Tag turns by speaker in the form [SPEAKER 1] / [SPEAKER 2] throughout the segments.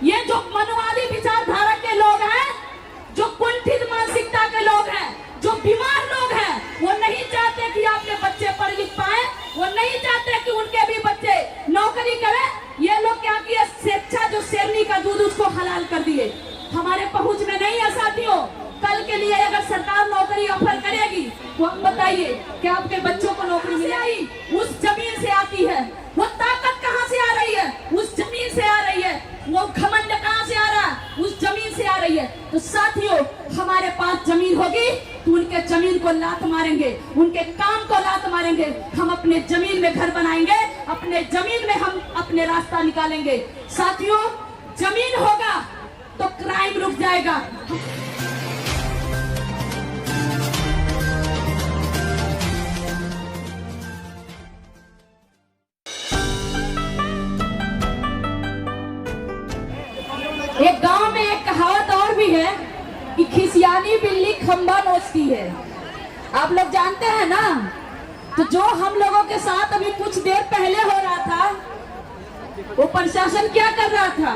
[SPEAKER 1] ये जो मनवादी विचारधारा के लोग हैं, जो कुंठित मानसिकता के लोग हैं, जो बीमार लोग हैं, वो नहीं चाहते कि आपके बच्चे पढ़ लिख पाए, वो नहीं चाहते कि उनके भी बच्चे नौकरी करें। ये लोग क्या किए, स्वेच्छा जो शेरनी का दूध उसको हलाल कर दिए। हमारे पहुंच में नहीं है साथियों। कल के लिए अगर सरकार नौकरी ऑफर करेगी तो आप बताइए कि आपके बच्चों को नौकरी मिलेगी? उस जमीन से आती है वो ताकत, कहां से आ रही है? उस जमीन से आ रही है। वो घमंड कहां से आ रहा है? उस जमीन से आ रही है। तो साथियों, हमारे पास जमीन होगी तो उनके जमीन को लात मारेंगे, उनके काम को लात मारेंगे। हम अपने जमीन में घर बनाएंगे, अपने जमीन में हम अपने रास्ता निकालेंगे। साथियों, जमीन होगा तो क्राइम रुक जाएगा। एक गांव में एक कहावत और भी है कि खिसियानी बिल्ली खंबा नोचती है। आप लोग जानते हैं ना? तो जो हम लोगों के साथ अभी कुछ देर पहले हो रहा था, वो प्रशासन क्या कर रहा था,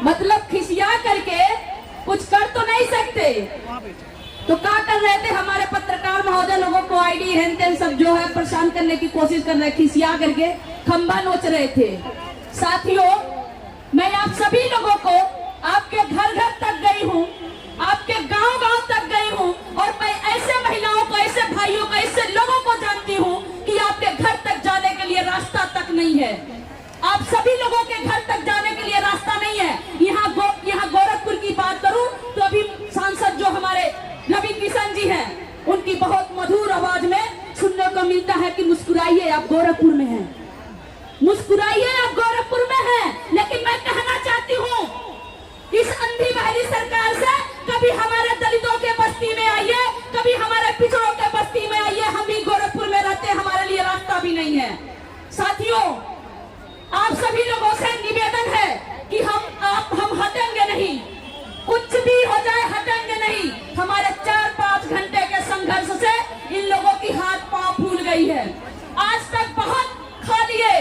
[SPEAKER 1] मतलब खिसिया करके कुछ कर तो नहीं सकते, तो क्या कर रहे थे हमारे पत्रकार महोदय, लोगों को आईडी हेन तेन सब जो है परेशान करने की कोशिश कर रहे, खिसिया करके खंबा नोच रहे थे। साथियों, मैं आप सभी लोगों को आपके घर घर तक गई हूँ, आपके गांव गांव तक गई हूँ, और मैं ऐसे महिलाओं को, ऐसे भाइयों को, ऐसे लोगों को जानती हूँ कि आपके घर तक जाने के लिए रास्ता तक नहीं है। आप सभी लोगों के घर तक जाने के लिए रास्ता नहीं है। यहाँ गोरखपुर की बात करूँ तो अभी सांसद जो हमारे रवि किशन जी हैं, उनकी बहुत मधुर आवाज में सुनने को मिलता है कि मुस्कुराइए, आप गोरखपुर में हैं, मुस्कुराइए, आप गोरखपुर में हैं। लेकिन मैं कहना चाहती हूँ, इस अंधी बहरी सरकार से कभी हमारे दलितों के बस्ती में आइए, कभी हमारे पिछड़ों के बस्ती में आइए। हम भी गोरखपुर में रहते हैं, हमारे लिए रास्ता भी नहीं है। साथियों, आप सभी लोगों से निवेदन है कि हम हटेंगे नहीं, कुछ भी हो जाए हटेंगे नहीं। हमारे 4-5 घंटे के संघर्ष से इन लोगों की हाथ पांव फूल गई है। आज तक बहुत खा लिए,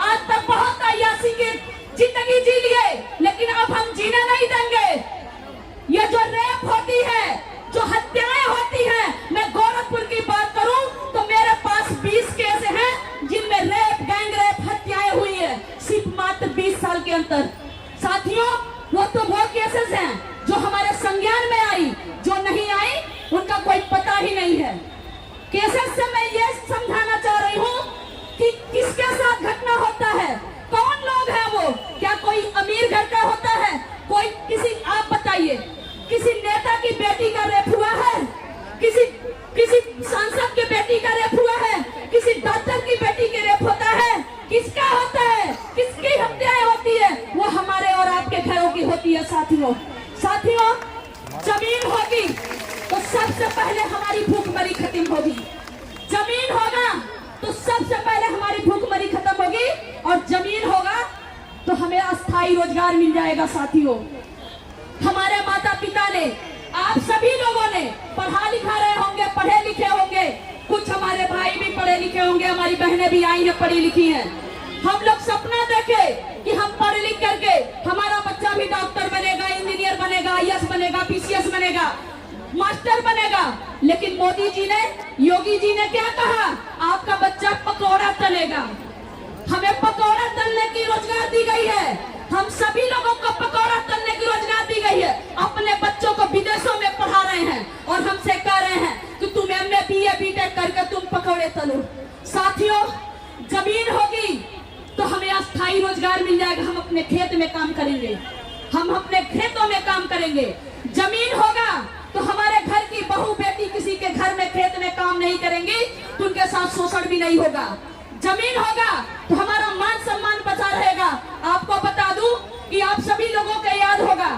[SPEAKER 1] आज तक बहुत अय्यासी की जिंदगी जी लिए, लेकिन अब हम जीने नहीं देंगे। ये जो रेप होती है, जो हत्याएं होती हैं, मैं गोरखपुर की बात करूं तो मेरे पास 20 केस हैं जिनमें रेप, गैंग रेप, हत्याएं हुई है, सिर्फ मात्र 20 साल के अंदर। साथियों, वो केसेस हैं जो हमारे संज्ञान में आई, जो नहीं आई उनका कोई पता ही नहीं है। केसेस से मैं ये समझाना चाह रही हूँ कि किसके साथ घटना होता है, कौन लोग हैं वो, क्या कोई अमीर घर का होता है, कोई किसी, आप बताइए, किसी नेता की बेटी का रेप हुआ है, किसी सांसद की बेटी का रेप हुआ है, किसी डॉक्टर की बेटी के रेप होता है, किसका होता है, किसकी हत्याएं होती है? वो हमारे और आपके घरों की होती है। साथियों, जमीन होगी तो सबसे पहले हमारी भूखमरी खत्म होगी। जमीन होगा तो सबसे पहले हमारी भूखमरी खत्म होगी, और जमीन होगा तो हमें अस्थायी रोजगार मिल जाएगा। साथियों, हमारे माता पिता ने, आप सभी लोगों ने पढ़ा लिखा रहे होंगे, पढ़े लिखे होंगे, कुछ हमारे भाई भी पढ़े लिखे होंगे, हमारी बहनें भी आई हैं, पढ़ी लिखी हैं। हम लोग सपना देखे कि हम पढ़ लिख करके हमारा बच्चा भी डॉक्टर बनेगा, इंजीनियर बनेगा, आईएएस बनेगा, पीसीएस बनेगा, मास्टर बनेगा। लेकिन मोदी जी ने, योगी जी ने क्या कहा? आपका बच्चा पकौड़ा तलेगा। हमें पकौड़ा तलने की रोजगार दी गई है, हम सभी लोगों को पकौड़ा तलने की रोजगार दी गई है। अपने बच्चों को विदेशों में पढ़ा रहे हैं और हमसे कह रहे हैं कि तुम एमए बीए बीटेक करके तुम पकौड़े तलो। साथियों, जमीन होगी तो हमें अस्थायी रोजगार मिल जाएगा, हम अपने खेत में काम करेंगे, हम अपने खेतों में काम करेंगे। जमीन होगा तो हमारे घर की बहू बेटी किसी के घर में खेत में काम नहीं करेंगी, तो उनके साथ शोषण भी नहीं होगा। जमीन होगा तो हमारा मान सम्मान बचा रहेगा। आपको बता दूं कि आप सभी लोगों को याद होगा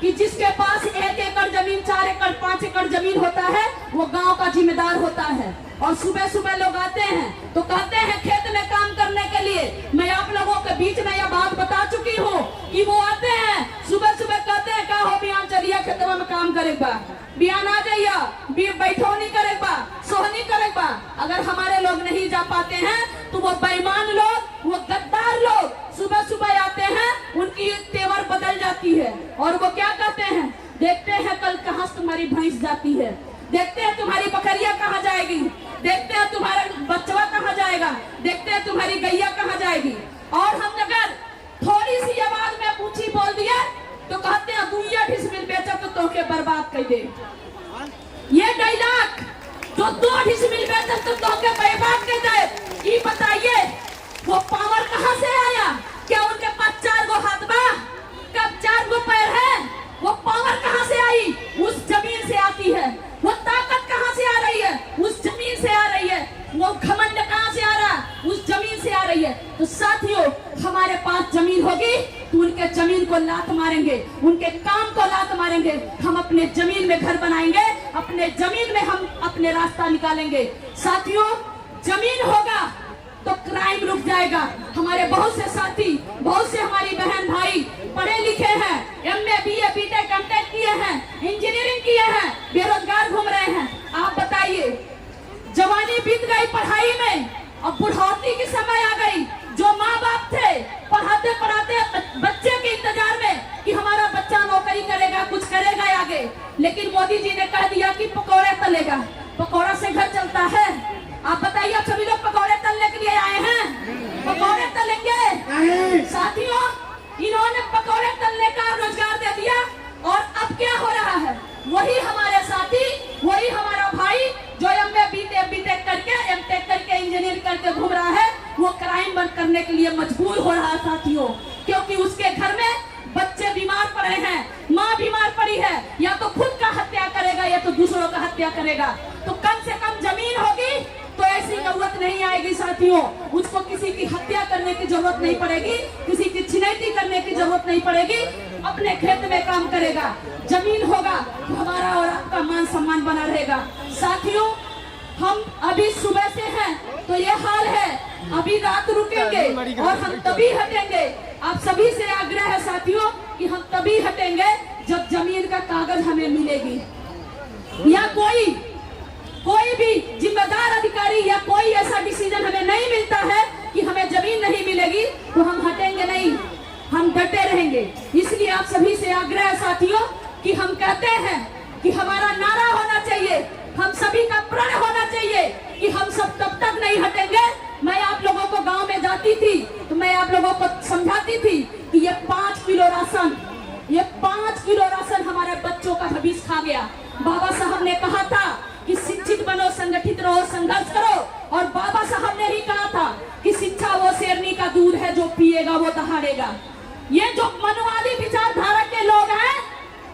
[SPEAKER 1] कि जिसके पास 1 एकड़ जमीन, 4 एकड़, 5 एकड़ जमीन होता है, वो गांव का जिम्मेदार होता है। और सुबह सुबह लोग आते हैं तो कहते हैं खेत में काम करने के लिए। मैं आप लोगों के बीच में यह बात बता चुकी हूँ कि वो आते हैं सुबह सुबह, कहते हैं का हो बिहान चलिए खेतवा में काम करेगा, बिहान आ जाइए, बैठौनी करेगा, सोहनी करेगा। अगर हमारे लोग नहीं जा पाते हैं तो वो बेईमान लोग, वो गद्दार लोग सुबह सुबह आते हैं, उनकी तेवर बदल आती है और वो क्या कहते हैं, देखते हैं कल कहाँ से तुम्हारी भैंस जाती है, देखते हैं तुम्हारी बकरियां कहाँ जाएगी, देखते हैं तुम्हारा बच्चा कहाँ जाएगा, देखते हैं तुम्हारी गैया कहाँ जाएगी। और हम अगर थोड़ी सी आवाज में पूछी बोल दिया तो कहते हैं दुनिया ढिसमिल बेचा तो तोके बर्बाद कर दे। ये डायलॉग जो 2 ढिसमिल बेचा तो तोके बर्बाद कर दे, ये बताइए वो पावर कहाँ से आया? क्या उनके पास 4 गो हाथ बा, कब 4 गो पैर है? वो पावर कहाँ से आई? उस जमीन से आती है। वो ताकत कहाँ से आ रही है? उस जमीन से आ रही है। वो घमंड कहाँ से आ रहा है? उस जमीन से आ रही है। तो साथियों, हमारे पास जमीन होगी तो उनके जमीन को लात मारेंगे, उनके काम को लात मारेंगे। हम अपने जमीन में घर बनाएंगे, अपने जमीन में हम अपने रास्ता निकालेंगे। साथियों, जमीन होगा तो क्राइम रुक जाएगा। हमारे बहुत से साथी, बहुत से हमारी बहन भाई पढ़े लिखे हैं, MA BA BTech MTech किए हैं, इंजीनियरिंग किए हैं, बेरोजगार घूम रहे हैं। आप बताइए, जवानी बीत गई पढ़ाई में, अब बुढ़ौती की समय आ गई। जो माँ बाप थे पढ़ाते पढ़ाते बच्चे के इंतजार में कि हमारा बच्चा नौकरी करेगा, कुछ करेगा आगे, लेकिन मोदी जी ने कह दिया कि पकौड़े तलेगा। पकौड़ा से घर चलता है? आप बताइए, आप सभी लोग पकौड़े तलने के लिए आए हैं? पकौड़े तलेंगे? साथियों, इन्होंने पकौड़े तलने का रोजगार दे दिया और अब क्या हो रहा है? वही हमारे साथी, वही हमारा भाई जो MA BTech करके MTech करके इंजीनियर करके घूम रहा है, वो क्राइम बंद करने के लिए मजबूर हो रहा है साथियों, क्योंकि उसके घर में बच्चे बीमार पड़े हैं, माँ बीमार पड़ी है, या तो खुद का हत्या करेगा या तो दूसरों का हत्या करेगा। तो कम से कम जमीन होगी तो ऐसी नौबत नहीं आएगी साथियों। उसको किसी की हत्या करने की जरूरत नहीं पड़ेगी, किसी की छिनैती करने की जरूरत नहीं पड़ेगी, अपने खेत में काम करेगा। जमीन होगा तो हमारा और आपका मान सम्मान बना रहेगा। साथियों, हम अभी सुबह से हैं तो ये हाल है, अभी रात रुकेंगे और हम तभी हटेंगे। आप सभी से आग्रह है साथियों कि हम तभी हटेंगे जब जमीन का कागज हमें मिलेगी, या कोई भी जिम्मेदार अधिकारी या कोई ऐसा डिसीजन हमें नहीं मिलता है कि हमें जमीन नहीं मिलेगी तो हम हटेंगे नहीं, हम डटे रहेंगे। इसलिए आप सभी से आग्रह है साथियों कि हम कहते हैं कि हमारा नारा होना चाहिए, हम सभी का प्रण होना चाहिए कि हम सब तब तक नहीं हटेंगे। मैं आप लोगों को गांव में जाती थी तो मैं आप लोगों को समझाती थी कि ये 5 किलो राशन हमारे बच्चों का भविष्य खा गया। बाबा साहब ने कहा था कि शिक्षित बनो, संगठित रहो, संघर्ष करो, और बाबा साहब ने ही कहा था कि शिक्षा वो शेरनी का दूध है, जो पिएगा वो दहाड़ेगा। ये जो मनवादी विचारधारा के लोग हैं,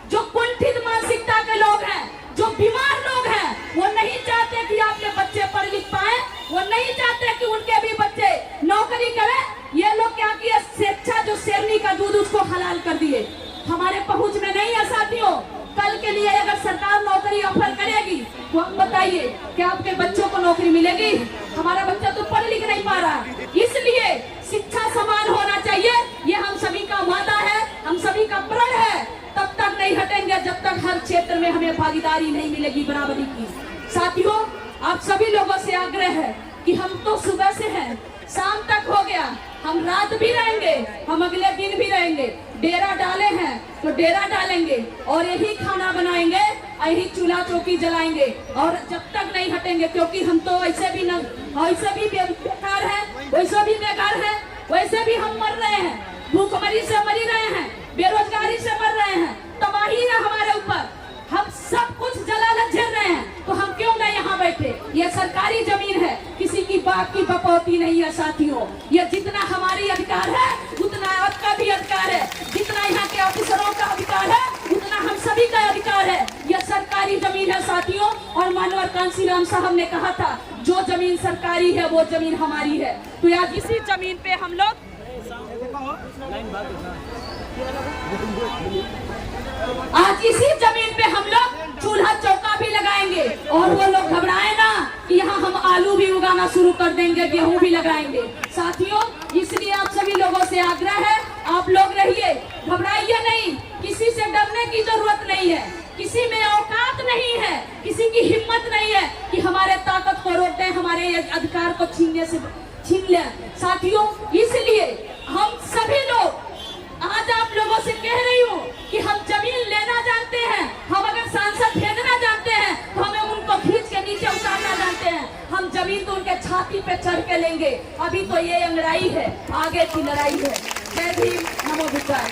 [SPEAKER 1] जो कुंठित मानसिकता के लोग हैं, जो बीमार लोग हैं, वो नहीं चाहते कि आपके बच्चे पढ़ लिख पाए, वो नहीं चाहते कि उनके भी बच्चे नौकरी करें। ये लोग क्या किए, शिक्षा जो शेरनी का दूध उसको हलाल कर दिए। हमारे पहुंच में नहीं है साथियों। कल के लिए अगर सरकार नौकरी ऑफर करेगी तो हम बताइए क्या आपके बच्चों को नौकरी मिलेगी? हमारा बच्चा तो पढ़ लिख नहीं पा रहा। इसलिए शिक्षा समान होना चाहिए, ये हम सभी का वादा है, हम सभी का प्रण है। तब तक नहीं हटेंगे जब तक हर क्षेत्र में हमें भागीदारी नहीं मिलेगी बराबरी की। साथियों, आप सभी लोगों से आग्रह है कि हम तो सुबह से हैं, शाम तक हो गया, हम रात भी रहेंगे, हम अगले दिन भी रहेंगे। डेरा डाले हैं तो डेरा डालेंगे और यही खाना बनाएंगे, यही चूल्हा चौकी जलाएंगे, और जब तक नहीं हटेंगे, क्योंकि हम तो वैसे भी बेकार हैं, वैसे भी बेकार हैं, वैसे भी हम मर रहे हैं, भूखमरी से मरी रहे हैं, बेरोजगारी से मर रहे हैं, तबाही है हमारे ऊपर, हम सब कुछ जलालत झेल रहे हैं, तो हम क्यों नहीं यहाँ बैठे? ये सरकारी जमीन है, किसी की बाप की बपौती नहीं है साथियों। ये जितना हमारी अधिकार है उतना आपका भी अधिकार है, जितना यहाँ के ऑफिसरों का अधिकार है उतना हम सभी का अधिकार है। यह सरकारी जमीन है साथियों, और मानवर कांसीराम साहब ने कहा था जो जमीन सरकारी है वो जमीन हमारी है। तो आज इसी जमीन पे हम लोग चूल्हा चौका भी लगाएंगे, और वो लोग घबराए ना कि यहाँ हम आलू भी उगाना शुरू कर देंगे, गेहूं भी लगाएंगे। साथियों, इसलिए आप सभी लोगों से आग्रह है, आप लोग रहिए, घबराइए नहीं, किसी से डरने की जरूरत नहीं है, किसी में औकात नहीं है, किसी की हिम्मत नहीं है कि हमारे ताकत को रोक दें, हमारे अधिकार को छीन ले। साथियों, इसलिए हम सभी लोग आज आप लोगों से कह रही हूँ जमीन तो उनके छाती पे चढ़ के लेंगे। अभी तो ये अंगड़ाई है, आगे की लड़ाई है। जय भीम, नमो बुद्धाय।